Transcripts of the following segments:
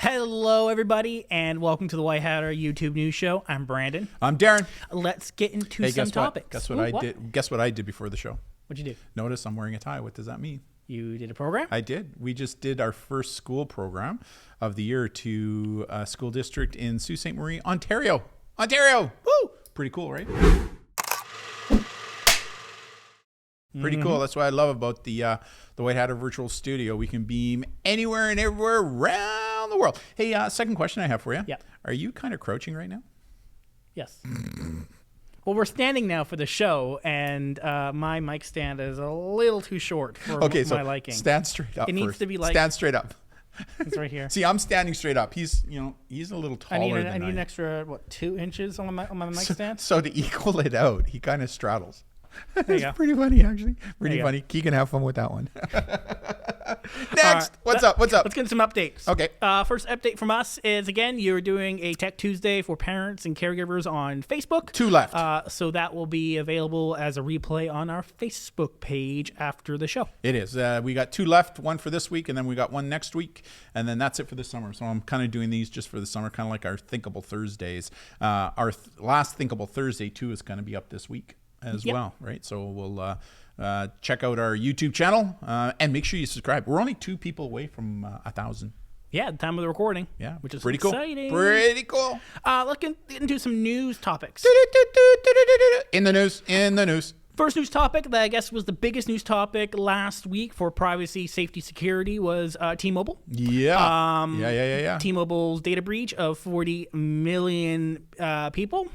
Hello, everybody, and welcome to the White Hatter YouTube News Show. I'm Brandon. I'm Darren. Let's get into some topics. Guess what I did? Guess what I did before the show? What'd you do? Notice I'm wearing a tie. What does that mean? You did a program? I did. We just did our first school program of the year to a school district in Sault Ste. Marie, Ontario. Ontario! Woo! Pretty cool, right? Pretty cool. That's what I love about the White Hatter Virtual Studio. We can beam anywhere and everywhere around the world. Hey, second question I have for you. Yeah. Are you kind of crouching right now? Yes. Well, we're standing now for the show, and my mic stand is a little too short for my liking. Stand straight up. It needs to be like stand straight up. It's right here. See, I'm standing straight up. He's a little taller than I need an extra 2 inches on my mic stand. So to equal it out, he kind of straddles. It's pretty funny, actually. Pretty funny. Keegan, have fun with that one. Next, what's up? Let's get into some updates. Okay. First update from us is, again, you're doing a Tech Tuesday for parents and caregivers on Facebook. 2 left. So that will be available as a replay on our Facebook page after the show. It is. We got 2 left, 1 for this week, and then we got 1 next week, and then that's it for the summer. So I'm kind of doing these just for the summer, kind of like our Thinkable Thursdays. Our last Thinkable Thursday, too, is going to be up this week as well, right? So we'll check out our YouTube channel and make sure you subscribe. We're only 2 people away from 1,000. Yeah, at the time of the recording. Yeah, which is pretty exciting. Cool. Pretty cool. Let's get into some news topics. In the news. First news topic that I guess was the biggest news topic last week for privacy, safety, security was T-Mobile. Yeah. T-Mobile's data breach of 40 million people.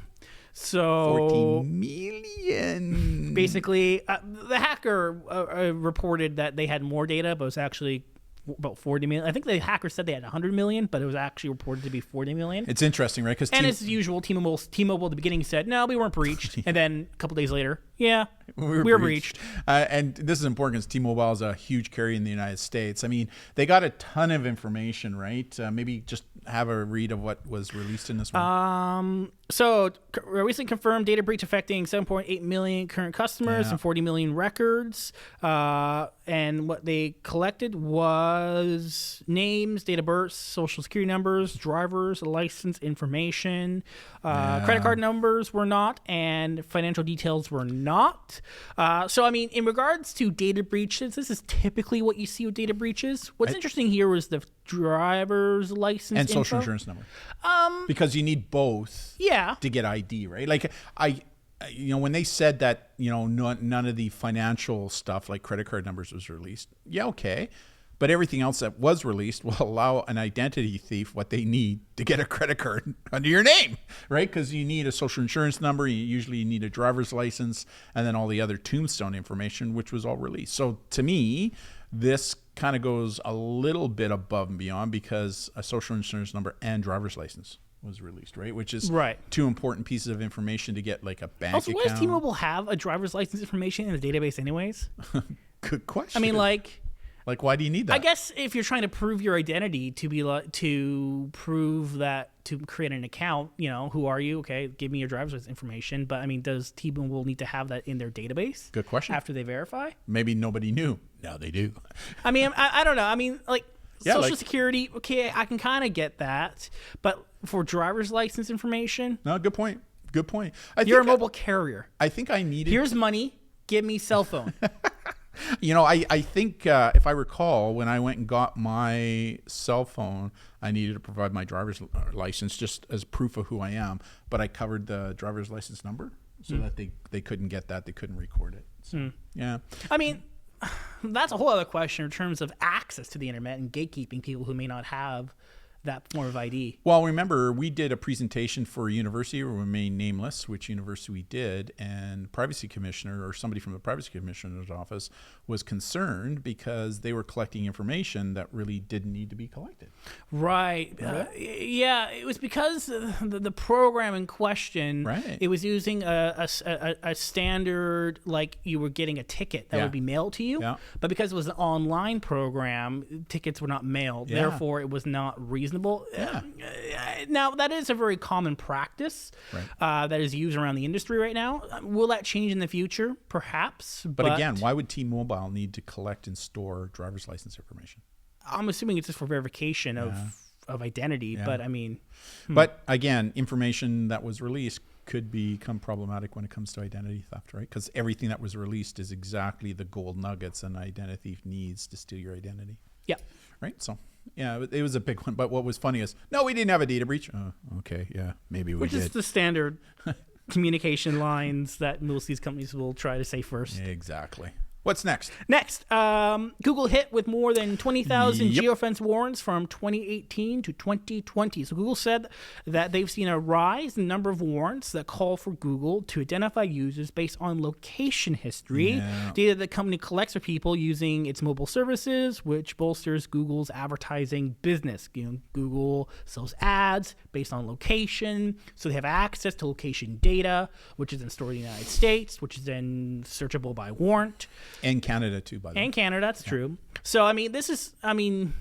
So 40 million. Basically, the hacker reported that they had more data, but it was actually about 40 million. I think the hacker said they had 100 million, but it was actually reported to be 40 million. It's interesting, right? And as usual, T-Mobile at the beginning said, no, we weren't breached. And then a couple days later, yeah, we were breached. And this is important because T-Mobile is a huge carrier in the United States. I mean, they got a ton of information, right? Maybe just have a read of what was released in this one. So recently confirmed data breach affecting 7.8 million current customers and 40 million records. And what they collected was names, date of birth, social security numbers, drivers, license information. Credit card numbers were not, and financial details were not. So, I mean, in regards to data breaches, this is typically what you see with data breaches. What's interesting here was the driver's license and social info. Insurance number. Because you need both to get ID, right? Like, when they said that, none of the financial stuff like credit card numbers was released, okay. But everything else that was released will allow an identity thief what they need to get a credit card under your name, right? Because you need a social insurance number, you usually need a driver's license, and then all the other tombstone information, which was all released. So to me, this kind of goes a little bit above and beyond because a social insurance number and driver's license was released, right? Which is 2 important pieces of information to get, like a bank account. Also, why does T-Mobile have a driver's license information in the database anyways? Good question. I mean, like, why do you need that? I guess if you're trying to prove your identity to prove that, to create an account, who are you? Okay, give me your driver's license information. But I mean, does T-Mobile need to have that in their database? Good question. After they verify? Maybe nobody knew. Now they do. I mean, I don't know. I mean, like, Social Security, okay, I can kind of get that. But for driver's license information? No, good point. Good point. You're a mobile carrier. I think I needed... Here's money. Give me cell phone. I think if I recall, when I went and got my cell phone, I needed to provide my driver's license just as proof of who I am. But I covered the driver's license number so that they couldn't get that. They couldn't record it. So, yeah. I mean, that's a whole other question in terms of access to the internet and gatekeeping people who may not have that form of ID. Well, remember, we did a presentation for a university, we remain nameless, which university we did, and the privacy commissioner or somebody from the privacy commissioner's office was concerned because they were collecting information that really didn't need to be collected. Right. Yeah, it was because the program in question, it was using a standard, like you were getting a ticket that would be mailed to you, but because it was an online program, tickets were not mailed. Therefore, it was not reasonable. Now, that is a very common practice that is used around the industry right now. Will that change in the future? Perhaps. But again, why would T-Mobile need to collect and store driver's license information? I'm assuming it's just for verification of identity. But I mean, but again, information that was released could become problematic when it comes to identity theft, right? Because everything that was released is exactly the gold nuggets an identity thief needs to steal your identity. Yeah. Right. So yeah, it was a big one. But what was funny is, no, we didn't have a data breach. Oh, okay. Yeah, maybe we did. Which is the standard communication lines that most of these companies will try to say first. Exactly. What's next? Next, Google hit with more than 20,000 Geofence warrants from 2018 to 2020. So Google said that they've seen a rise in the number of warrants that call for Google to identify users based on location history, data the company collects for people using its mobile services, which bolsters Google's advertising business. Google sells ads based on location, so they have access to location data, which is then stored in the United States, which is then searchable by warrant. And Canada too, by the way. And Canada, that's true. So, I mean, this is, nothing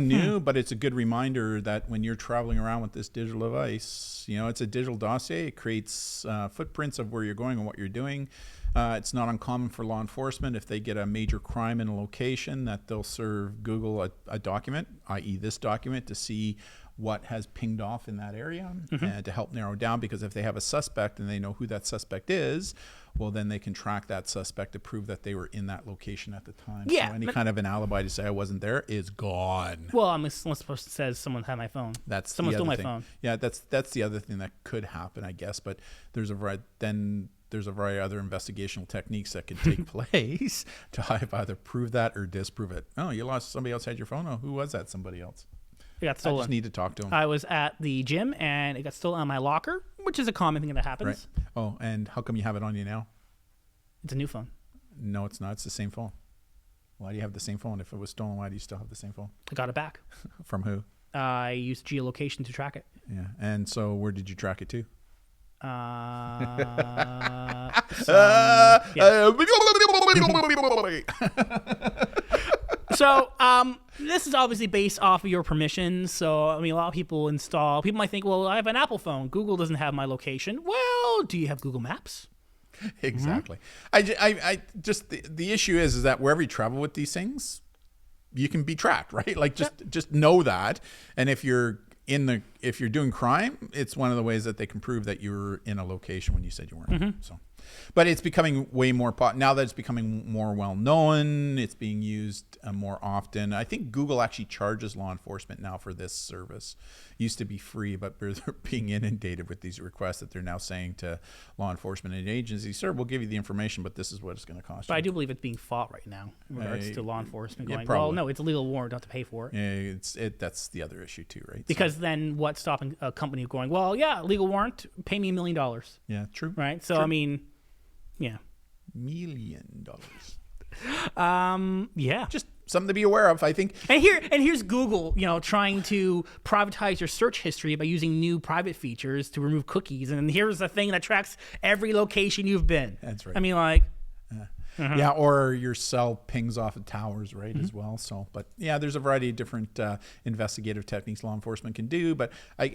new, but it's a good reminder that when you're traveling around with this digital device, it's a digital dossier. It creates footprints of where you're going and what you're doing. It's not uncommon for law enforcement, if they get a major crime in a location, that they'll serve Google a document, i.e. this document, to see what has pinged off in that area and to help narrow down, because if they have a suspect and they know who that suspect is, well, then they can track that suspect to prove that they were in that location at the time. Yeah. So any kind of an alibi to say I wasn't there is gone. Well, unless it says someone had my phone. Someone stole my phone. Yeah, that's the other thing that could happen, I guess. But there's a variety of other investigational techniques that could take place to either prove that or disprove it. Oh, you lost, somebody else had your phone? Oh, who was that somebody else? It got stolen. I just need to talk to him. I was at the gym and it got stolen on my locker, which is a common thing that happens. Right. Oh, and how come you have it on you now? It's a new phone. No, it's not. It's the same phone. Why do you have the same phone? If it was stolen, why do you still have the same phone? I got it back. From who? I used geolocation to track it. Yeah. And so where did you track it to? So, this is obviously based off of your permissions. So, I mean, a lot of people might think, well, I have an Apple phone. Google doesn't have my location. Well, do you have Google Maps? Exactly. I just, the issue is that wherever you travel with these things, you can be tracked, right? Like just know that. And if you're doing crime, it's one of the ways that they can prove that you were in a location when you said you weren't. So, but it's becoming way more now that it's becoming more well known. It's being used more often. I think Google actually charges law enforcement now for this service. It used to be free, but they're being inundated with these requests that they're now saying to law enforcement and agencies, "Sir, we'll give you the information, but this is what it's going to cost you." But I do believe it's being fought right now in regards to law enforcement going, well, no, it's a legal warrant, don't have to pay for it. Yeah, that's the other issue too, right? Because then what's stopping a company going, well, yeah, legal warrant, pay me $1 million. Yeah, true. Right? So, true. I mean, yeah. $1 million. Yeah. Just something to be aware of, I think. And here's Google, trying to privatize your search history by using new private features to remove cookies. And here's the thing that tracks every location you've been. That's right. I mean, like... Yeah, or your cell pings off of towers, right, as well. So, but yeah, there's a variety of different investigative techniques law enforcement can do. But I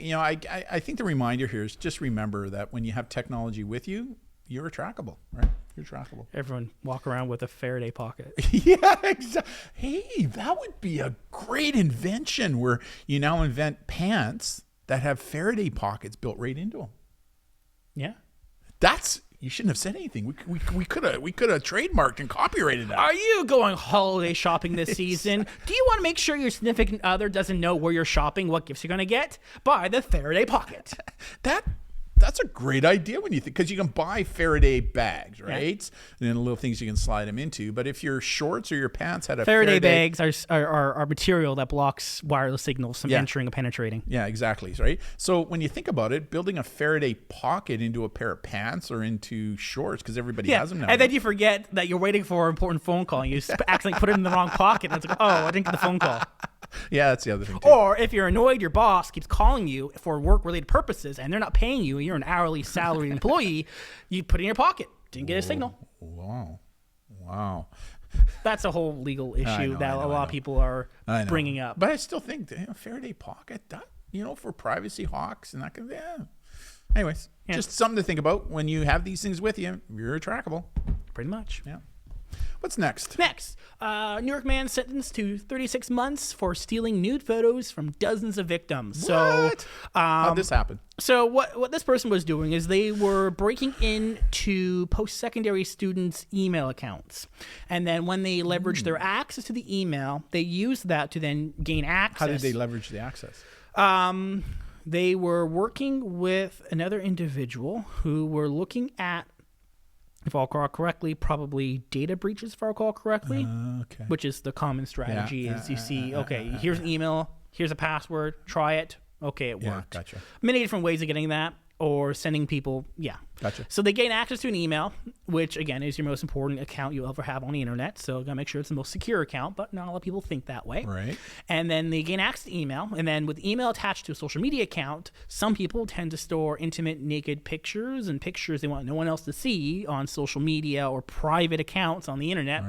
think the reminder here is just remember that when you have technology with you, you're trackable, right? You're trackable. Everyone walk around with a Faraday pocket. Yeah, exactly. Hey, that would be a great invention where you now invent pants that have Faraday pockets built right into them. Yeah. You shouldn't have said anything. We could have trademarked and copyrighted that. Are you going holiday shopping this season? Do you want to make sure your significant other doesn't know where you're shopping, what gifts you're going to get? Buy the Faraday pocket. That's a great idea when you think, because you can buy Faraday bags, right? Yeah. And then little things you can slide them into. But if your shorts or your pants had a Faraday bags are material that blocks wireless signals from entering or penetrating. Yeah, exactly, right? So when you think about it, building a Faraday pocket into a pair of pants or into shorts, because everybody has them now. And then you forget that you're waiting for an important phone call. And you accidentally put it in the wrong pocket. And it's like, oh, I didn't get the phone call. Yeah, that's the other thing too. Or if you're annoyed, your boss keeps calling you for work-related purposes and they're not paying you, and you're an hourly salaried employee, you put it in your pocket. Didn't get a signal. Wow. That's a whole legal issue that a lot of people are bringing up. But I still think Faraday pocket, for privacy hawks and that kind of, Anyways, just something to think about when you have these things with you. You're trackable. Pretty much. Yeah. What's next? New York man sentenced to 36 months for stealing nude photos from dozens of victims. What? How'd this happen? So what this person was doing is they were breaking into post-secondary students' email accounts. And then when they leveraged their access to the email, they used that to then gain access. How did they leverage the access? They were working with another individual who were looking at, if I recall correctly, probably data breaches, if I recall correctly, Okay. which is the common strategy is you see, here's an email, here's a password, try it. Okay, it worked. Gotcha. Many different ways of getting that, or sending people, Gotcha. So they gain access to an email, which, again, is your most important account you'll ever have on the internet. So gotta make sure it's the most secure account, but not a lot of people think that way. Right. And then they gain access to email. And then with email attached to a social media account, some people tend to store intimate naked pictures and pictures they want no one else to see on social media or private accounts on the internet,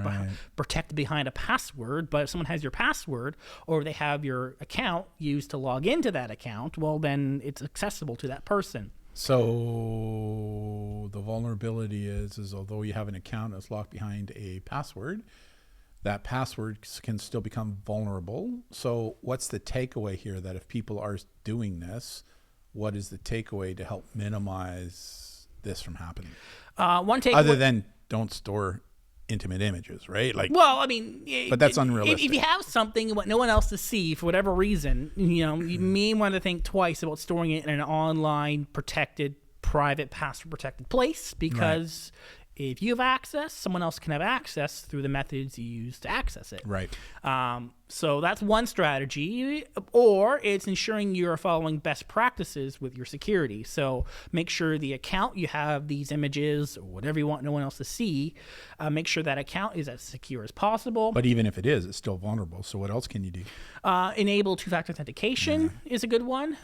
protected behind a password. But if someone has your password or they have your account used to log into that account, well, then it's accessible to that person. So the vulnerability is although you have an account that's locked behind a password, that password can still become vulnerable. So what's the takeaway here, that if people are doing this, what is the takeaway to help minimize this from happening? One takeaway, other than don't store intimate images, right? Like, well, I mean, but that's unrealistic. If you have something you want no one else to see for whatever reason, you may want to think twice about storing it in an online protected, private, password protected place, because if you have access, someone else can have access through the methods you use to access it. Right. So that's one strategy, or it's ensuring you're following best practices with your security. So make sure the account you have these images or whatever you want no one else to see, make sure that account is as secure as possible. But even if it is, it's still vulnerable. So what else can you do? Enable two-factor authentication is a good one.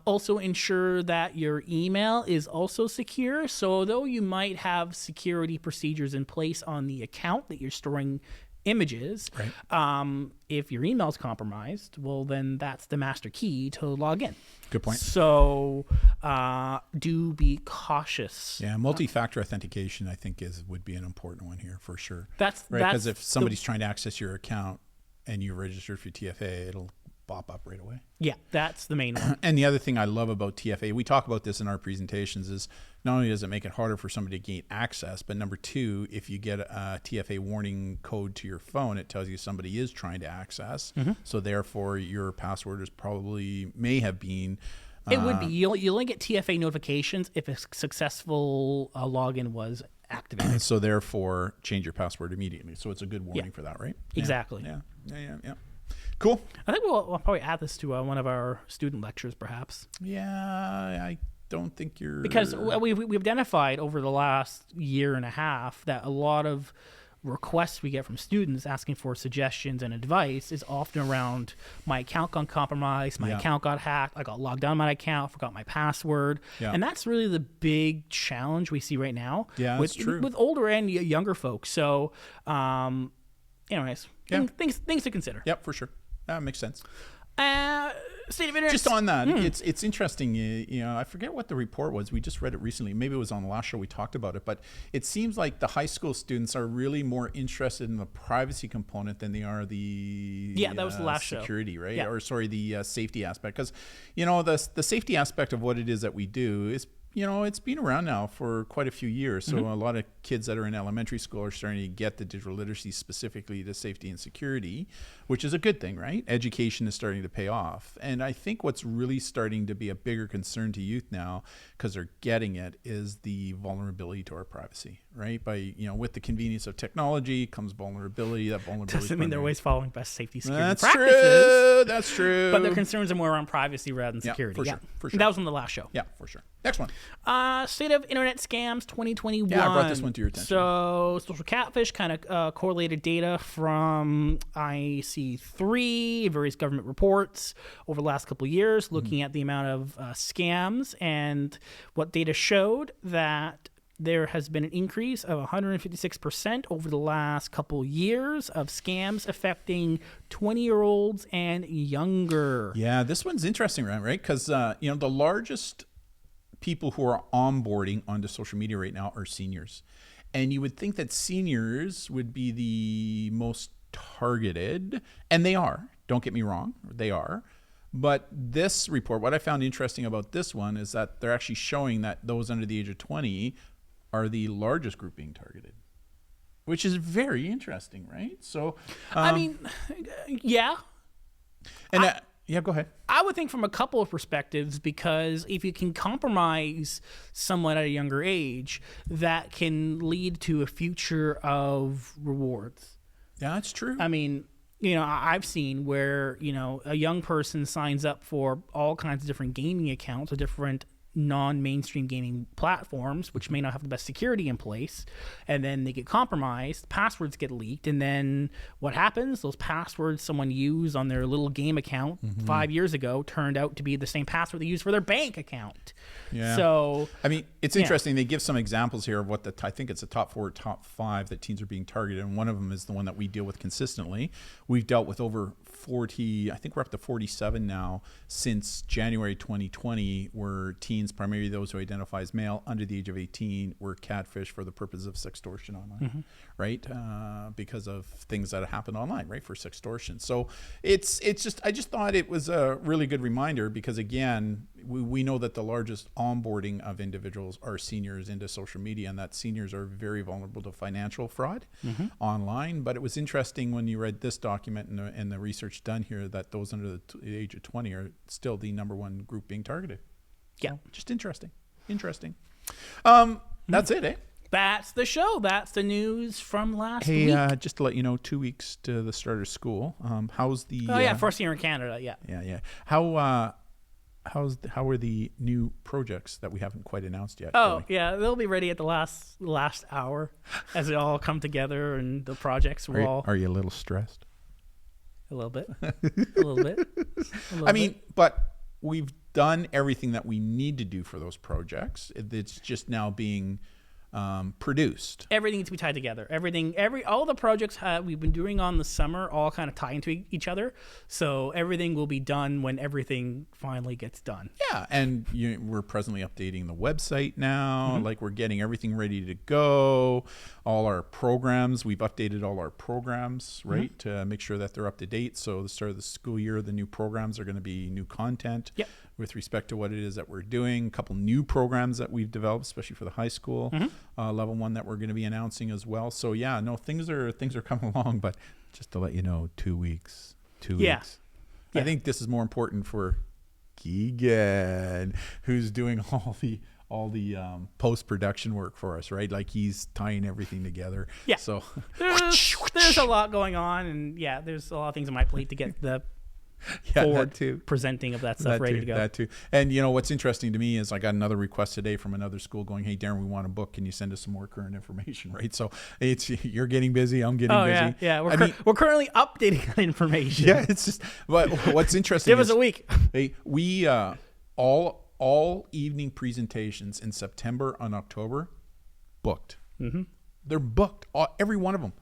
Also ensure that your email is also secure. So although you might have security procedures in place on the account that you're storing images, if your email is compromised, well, then that's the master key to log in. Good point. So do be cautious. Yeah, multi-factor authentication, I think, would be an important one here for sure. Because if somebody's trying to access your account and you register for TFA, it'll pop up right away. Yeah, that's the main one. And the other thing I love about TFA, we talk about this in our presentations, is not only does it make it harder for somebody to gain access, but number two, if you get a TFA warning code to your phone, it tells you somebody is trying to access. So therefore, your password may have been. It would be. You'll only get TFA notifications if a successful login was activated. So therefore, change your password immediately. So it's a good warning for that, right? Exactly. Yeah. Cool. I think we'll probably add this to one of our student lectures, perhaps. Yeah, I don't think you're... Because we've identified over the last year and a half that a lot of requests we get from students asking for suggestions and advice is often around, my account got compromised, my account got hacked, I got logged on my account, forgot my password. And that's really the big challenge we see right now that's true. with older and younger folks. So, anyways, things to consider. Yep, for sure. That makes sense. State of internet. Just on that, it's interesting. I forget what the report was. We just read it recently. Maybe it was on the last show we talked about it. But it seems like the high school students are really more interested in the privacy component than they are the that was the last security, show. Right? Yeah. Or sorry, the safety aspect. Because the safety aspect of what it is that we do is, it's been around now for quite a few years. So a lot of kids that are in elementary school are starting to get the digital literacy specifically to safety and security, which is a good thing, right? Education is starting to pay off. And I think what's really starting to be a bigger concern to youth now, because they're getting it, is the vulnerability to our privacy, right? With the convenience of technology comes vulnerability. That vulnerability doesn't mean they're always following best safety security practices. That's true. But their concerns are more around privacy rather than security. For sure. That was on the last show. Yeah, for sure. Next one. State of Internet Scams 2021. Yeah, I brought this one to your attention. So social catfish kind of correlated data from IC3, various government reports over the last couple of years, looking at the amount of scams, and what data showed that there has been an increase of 156% over the last couple years of scams affecting 20-year-olds and younger. Yeah, this one's interesting, right? Because, the largest people who are onboarding onto social media right now are seniors. And you would think that seniors would be the most targeted, and they are. Don't get me wrong, they are. But this report, what I found interesting about this one is that they're actually showing that those under the age of 20 are the largest group being targeted, which is very interesting, right? So, I mean, yeah. And yeah, go ahead. I would think from a couple of perspectives, because if you can compromise someone at a younger age, that can lead to a future of rewards. Yeah, that's true. I mean, you know, I've seen where, you know, a young person signs up for all kinds of different gaming accounts or different non-mainstream gaming platforms, which may not have the best security in place, and then they get compromised, passwords get leaked, and then what happens? Those passwords someone used on their little game account 5 years ago turned out to be the same password they used for their bank account. Yeah. So, I mean, it's interesting. They give some examples here of what I think it's the top 4 or top 5 that teens are being targeted, and one of them is the one that we deal with consistently. We've dealt with over 40, I think we're up to 47 now since January 2020, where teens, primarily those who identify as male under the age of 18, were catfished for the purpose of sextortion online, right? Because of things that happened online, right, for sextortion. So it's just, I just thought it was a really good reminder, because again, we know that the largest onboarding of individuals are seniors into social media, and that seniors are very vulnerable to financial fraud online. But it was interesting when you read this document and the research done here that those under the age of 20 are still the #1 group being targeted. yeah. Just interesting. That's it, eh? That's the show. That's the news from last week. Hey, just to let you know, 2 weeks to the start of school. How's the... first year in Canada, yeah. Yeah. How are the new projects that we haven't quite announced yet? Oh, yeah, they'll be ready at the last hour as it all come together, and the projects will all... Are you a little stressed? A little bit. I mean, but we've done everything that we need to do for those projects. It's just now being produced. Everything needs to be tied together. All the projects we've been doing on the summer all kind of tie into each other. So everything will be done when everything finally gets done. Yeah, and we're presently updating the website now. Like, we're getting everything ready to go. All our programs, we've updated all our programs, right, to make sure that they're up to date. So the start of the school year, the new programs are going to be new content. Yep. With respect to what it is that we're doing. A couple new programs that we've developed, especially for the high school level 1 that we're going to be announcing as well. So yeah, no, things are coming along, but just to let you know, 2 weeks. 2 weeks. I think this is more important for Keegan, who's doing all the post-production work for us, right? Like, he's tying everything together. Yeah. So there's a lot going on, and yeah, there's a lot of things on my plate to get the forward presenting of that stuff ready to go. That too. And you know what's interesting to me is I got another request today from another school going, "Hey Darren, we want a book. Can you send us some more current information?" Right. So you're getting busy. I'm getting busy. Yeah. We're currently updating that information. Yeah. It's just. But what's interesting? Give us a week. Hey, we all evening presentations in September and October booked. They're booked. Every one of them.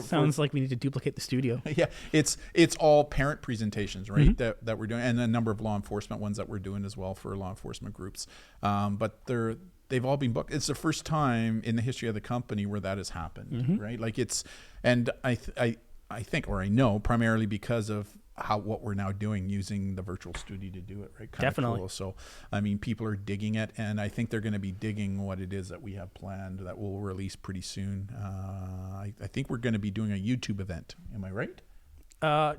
Sounds like we need to duplicate the studio. Yeah, it's all parent presentations, right? That we're doing, and a number of law enforcement ones that we're doing as well for law enforcement groups. But they've all been booked. It's the first time in the history of the company where that has happened, right? Like, it's, and I think, or I know, primarily because of what we're now doing, using the virtual studio to do it, right? Definitely. Cool. So, I mean, people are digging it, and I think they're going to be digging what it is that we have planned that we'll release pretty soon. I think we're going to be doing a YouTube event. Am I right?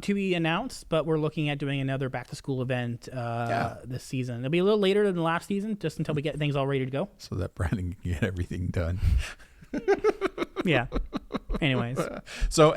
To be announced, but we're looking at doing another back-to-school event this season. It'll be a little later than the last season, just until we get things all ready to go. So that Brandon can get everything done. Yeah. Anyways. So,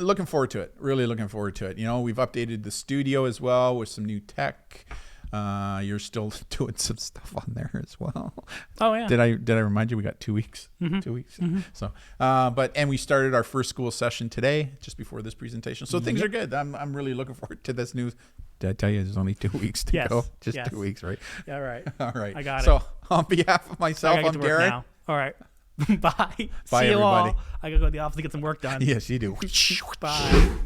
looking forward to it. Really looking forward to it. You know, we've updated the studio as well with some new tech. You're still doing some stuff on there as well. Oh, yeah. Did I remind you we got 2 weeks? 2 weeks. So, and we started our first school session today, just before this presentation. So things are good. I'm really looking forward to this news. Did I tell you there's only 2 weeks to go? Just 2 weeks, right? Yeah, all right. All right. I got it. So on behalf of myself, I'm Darren. Now. All right. Bye. Bye, See you everybody. all. I gotta go to the office to get some work done. Yes, you do. Bye.